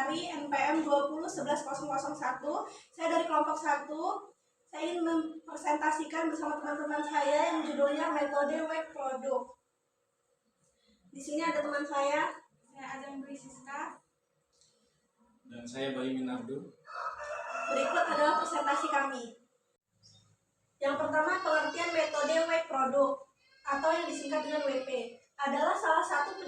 Lestari, NPM 20111001. Saya dari kelompok 1. Saya ingin mempresentasikan bersama teman-teman saya yang judulnya metode web produk. Di sini ada teman saya Azam Siska. Dan saya Bayu Minardo. Berikut adalah presentasi kami. Yang pertama, pengertian metode web produk atau yang disingkat dengan WP adalah salah satu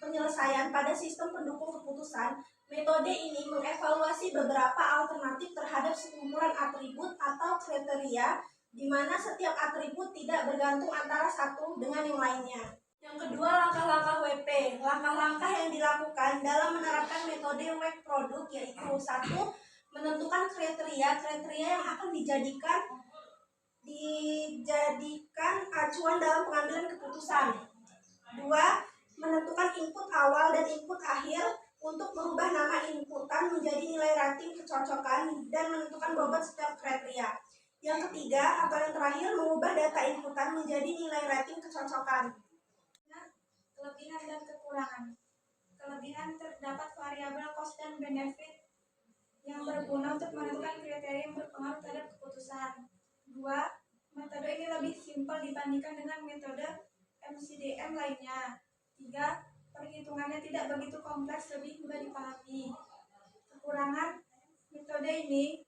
penyelesaian pada sistem pendukung keputusan. Metode ini mengevaluasi beberapa alternatif terhadap sekumpulan atribut atau kriteria di mana setiap atribut tidak bergantung antara satu dengan yang lainnya. Yang kedua, langkah-langkah WP. Langkah-langkah yang dilakukan dalam menerapkan metode web produk yaitu: 1. Menentukan kriteria yang akan dijadikan acuan dalam pengambilan keputusan. 2. Menentukan input awal dan input akhir untuk merubah nama inputan menjadi nilai rating kecocokan dan menentukan bobot setiap kriteria. Yang ketiga atau yang terakhir, mengubah data inputan menjadi nilai rating kecocokan. Kelebihan dan kekurangan. Kelebihan: terdapat variabel cost dan benefit yang berguna untuk menentukan kriteria yang berpengaruh terhadap keputusan. 2. Metode ini lebih simpel dibandingkan dengan metode MCDM lainnya. 3. Perhitungannya tidak begitu kompleks, lebih mudah dipahami. Kekurangan: metode ini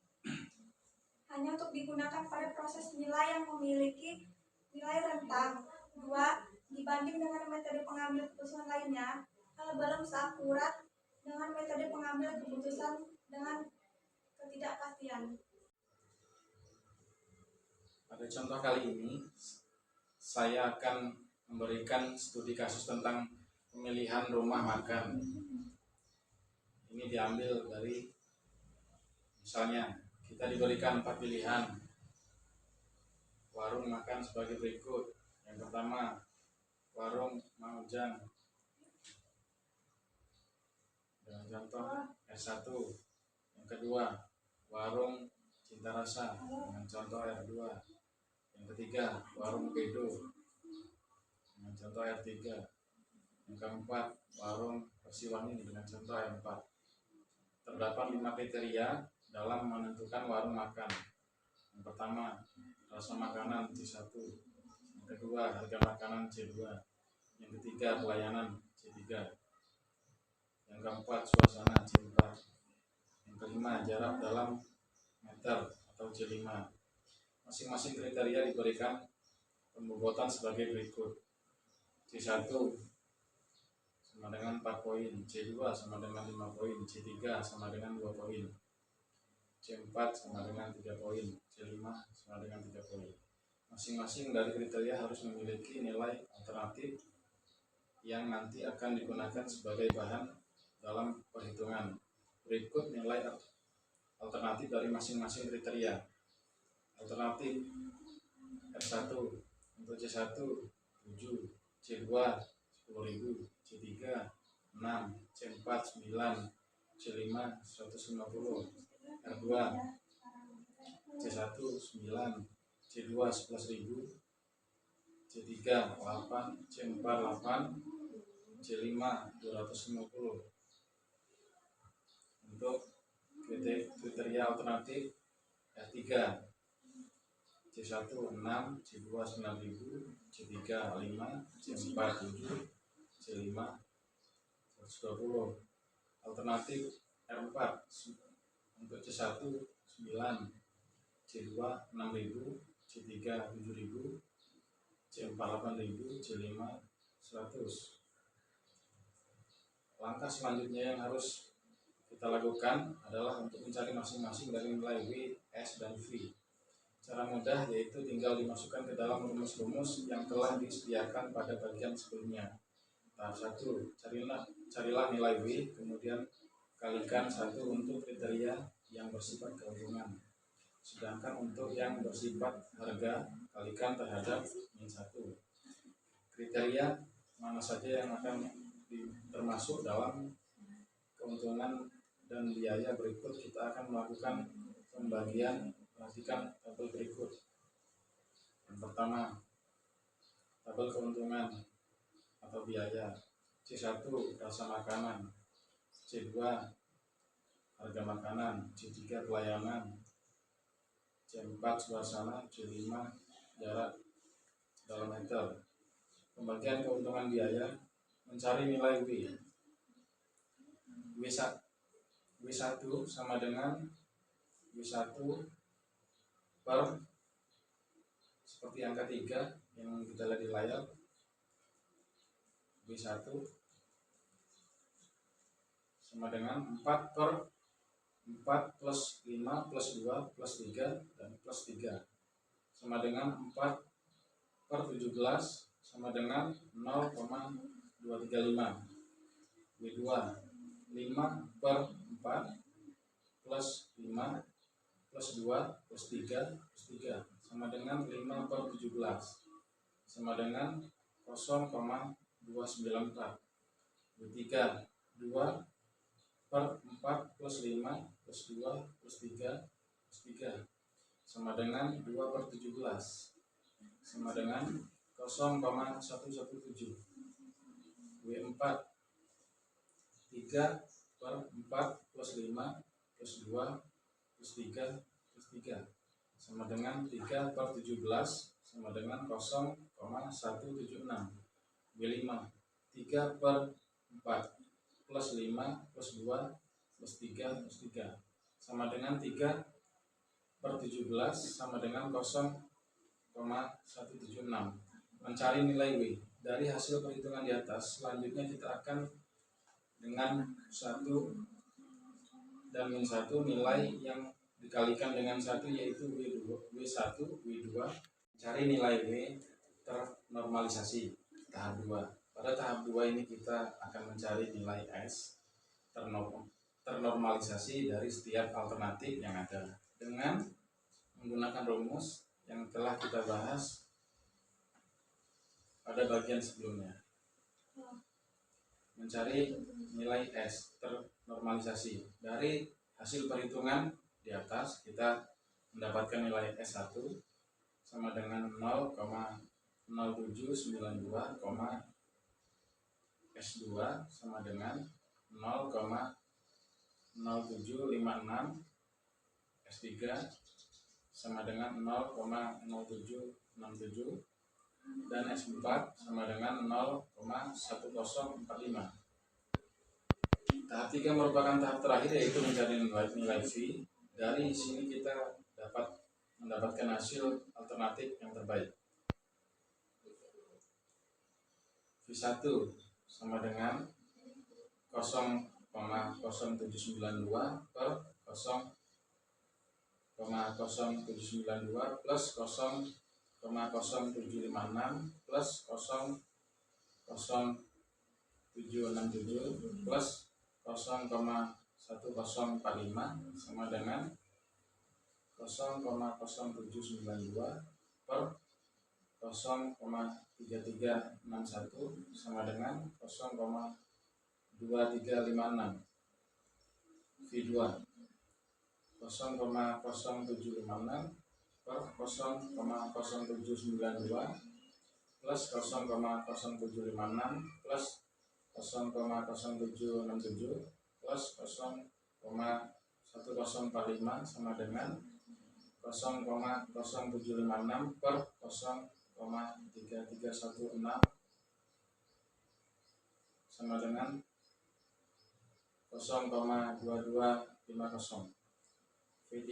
hanya untuk digunakan pada proses nilai yang memiliki nilai rentang. 2. Dibanding dengan metode pengambil keputusan lainnya, belum seakurat dengan metode pengambil keputusan dengan ketidakpastian. Pada contoh kali ini, saya akan memberikan studi kasus tentang pemilihan rumah makan. Ini diambil dari, misalnya, kita diberikan 4 pilihan warung makan sebagai berikut. Yang pertama, warung Mang Ujang dengan contoh R1. Yang kedua, warung Cinta Rasa dengan contoh R2. Yang ketiga, warung Bedo dengan contoh R3. Yang keempat, warung Persiwangi dengan contoh R4. Terdapat 5 kriteria dalam menentukan warung makan. Yang pertama, rasa makanan C1. Yang kedua, harga makanan C2. Yang ketiga, pelayanan C3. Yang keempat, suasana C4. Yang kelima, jarak dalam meter atau C5. Masing-masing kriteria diberikan pembobotan sebagai berikut. C1 sama dengan 4 poin, C2 sama dengan 5 poin, C3 sama dengan 2 poin, C4 sama dengan 3 poin, C5 sama dengan 3 poin. Masing-masing dari kriteria harus memiliki nilai alternatif yang nanti akan digunakan sebagai bahan dalam perhitungan. Berikut nilai alternatif dari masing-masing kriteria. Alternatif R1 untuk C1 7, C2 10.000, C3 6, C4 9, C5 150, R2 C1 9, C2 11.000, C3 8, C4 8, C5 250. Untuk kriteria alternatif R3, C1 6, C2 9.000, C3 5, C4 7, C5 120. Alternatif R4 untuk C1 9, C2 6.000, C3 7.000, C4 8.000, C5 100. Langkah selanjutnya yang harus kita lakukan adalah untuk mencari masing-masing dari nilai W, S, dan V. Cara mudah yaitu tinggal dimasukkan ke dalam rumus-rumus yang telah disediakan pada bagian sebelumnya. Tahap 1, carilah nilai W, kemudian kalikan 1 untuk kriteria yang bersifat keuntungan. Sedangkan untuk yang bersifat harga, kalikan terhadap min 1. Kriteria mana saja yang akan termasuk dalam keuntungan dan biaya berikut kita akan melakukan pembagian. Perhatikan tabel berikut. Yang pertama, tabel keuntungan atau biaya. C1 rasa makanan, C2 harga makanan, C3 pelayanan, C4 suasana, C5 jarak dalam meter. Pembagian keuntungan biaya, mencari nilai W. W1 sama dengan W1 per, seperti angka 3 yang kita lihat di layar, W1 sama dengan 4 per 4 plus 5 plus 2 plus 3 dan plus 3 sama dengan 4 per 17 sama dengan 0,235. W2 5 per 4 plus 5 plus 2 plus 3 plus 3 sama dengan 5 per 17 sama dengan 0,294. W3 2 per 4 plus 5 plus 2 plus 3 plus 3 sama dengan 2 per 17 sama dengan 0,117. W4 3 per 4 plus 5 plus 2 plus 3 plus 3 sama dengan 3 per 17 sama dengan 0,176. W5 3 per 4 plus 5 plus 2 plus 3 plus 3 sama dengan 3 per 17 sama dengan 0,176. Mencari nilai W. Dari hasil perhitungan di atas, selanjutnya kita akan dengan 1 dan min 1 nilai yang dikalikan dengan 1 yaitu W1, W2. Cari nilai W ternormalisasi tahap 2. Pada tahap 2 ini kita akan mencari nilai S ternormalisasi dari setiap alternatif yang ada dengan menggunakan rumus yang telah kita bahas pada bagian sebelumnya. Mencari nilai S ternormalisasi dari hasil perhitungan di atas, kita mendapatkan nilai S1 sama dengan 0,0792, S2 sama dengan 0,0756, S3 sama dengan 0,0767 dan S4 sama dengan 0,1045. Tahap 3 merupakan tahap terakhir yaitu mencari nilai V. Dari sini kita dapat mendapatkan hasil alternatif yang terbaik. V1 sama dengan 0,0792 per 0,0792 plus 0,0756 plus 0,0767 plus 0,1045 sama dengan 0,0792 per 0,3361 sama dengan 0,2356. V2 0,0756 per 0,0792 plus 0,0756 plus 0,0767 plus 0,1045 sama dengan 0,0756 per 0,3316 sama dengan 0,2250. V3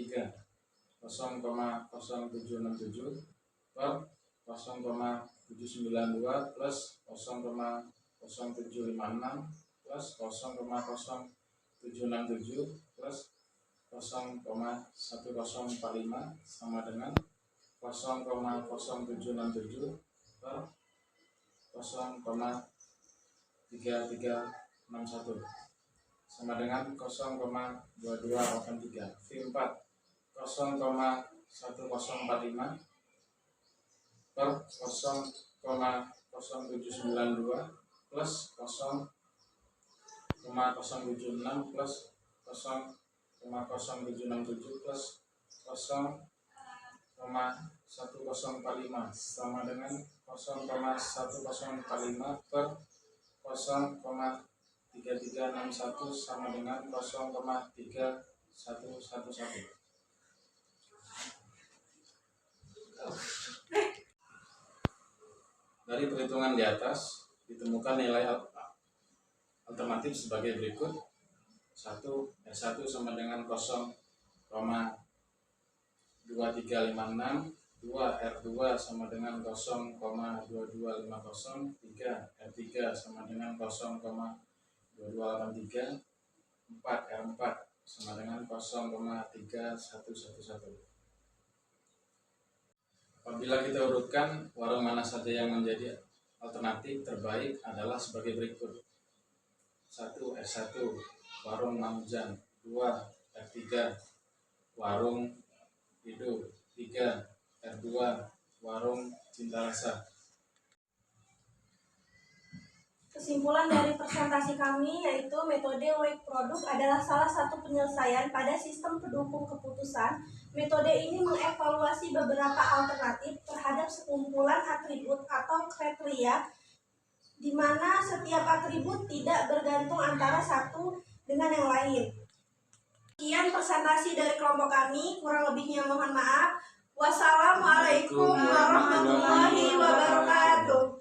0,0767 per 0,792 plus 0,0756 plus 0,0767 plus 0,1045 sama dengan 0,0767 per 0,3361 sama dengan 0,2283. V4 0,1045 per 0,0792 plus 0,076 plus 0,0767 plus 0,1045 sama dengan 0,1045 per 3361 sama dengan 0,3111. Dari perhitungan di atas ditemukan nilai alternatif sebagai berikut. 1. R1 sama dengan 0,2356. 2. R2 sama dengan 0,2250. 3. R3 sama dengan 0,2283. 4. R4 sama dengan 0,3111. Apabila kita urutkan, warung mana saja yang menjadi alternatif terbaik adalah sebagai berikut. 1. R1 warung Mamujan. 2. R3 warung Hidup. 3. R2 warung Cinta Rasa. Kesimpulan dari presentasi kami yaitu metode Wake Product adalah salah satu penyelesaian pada sistem pendukung keputusan. Metode ini mengevaluasi beberapa alternatif terhadap sekumpulan atribut atau kriteria di mana setiap atribut tidak bergantung antara satu dengan yang lain. Sekian presentasi dari kelompok kami, kurang lebihnya mohon maaf. Wassalamualaikum warahmatullahi wabarakatuh.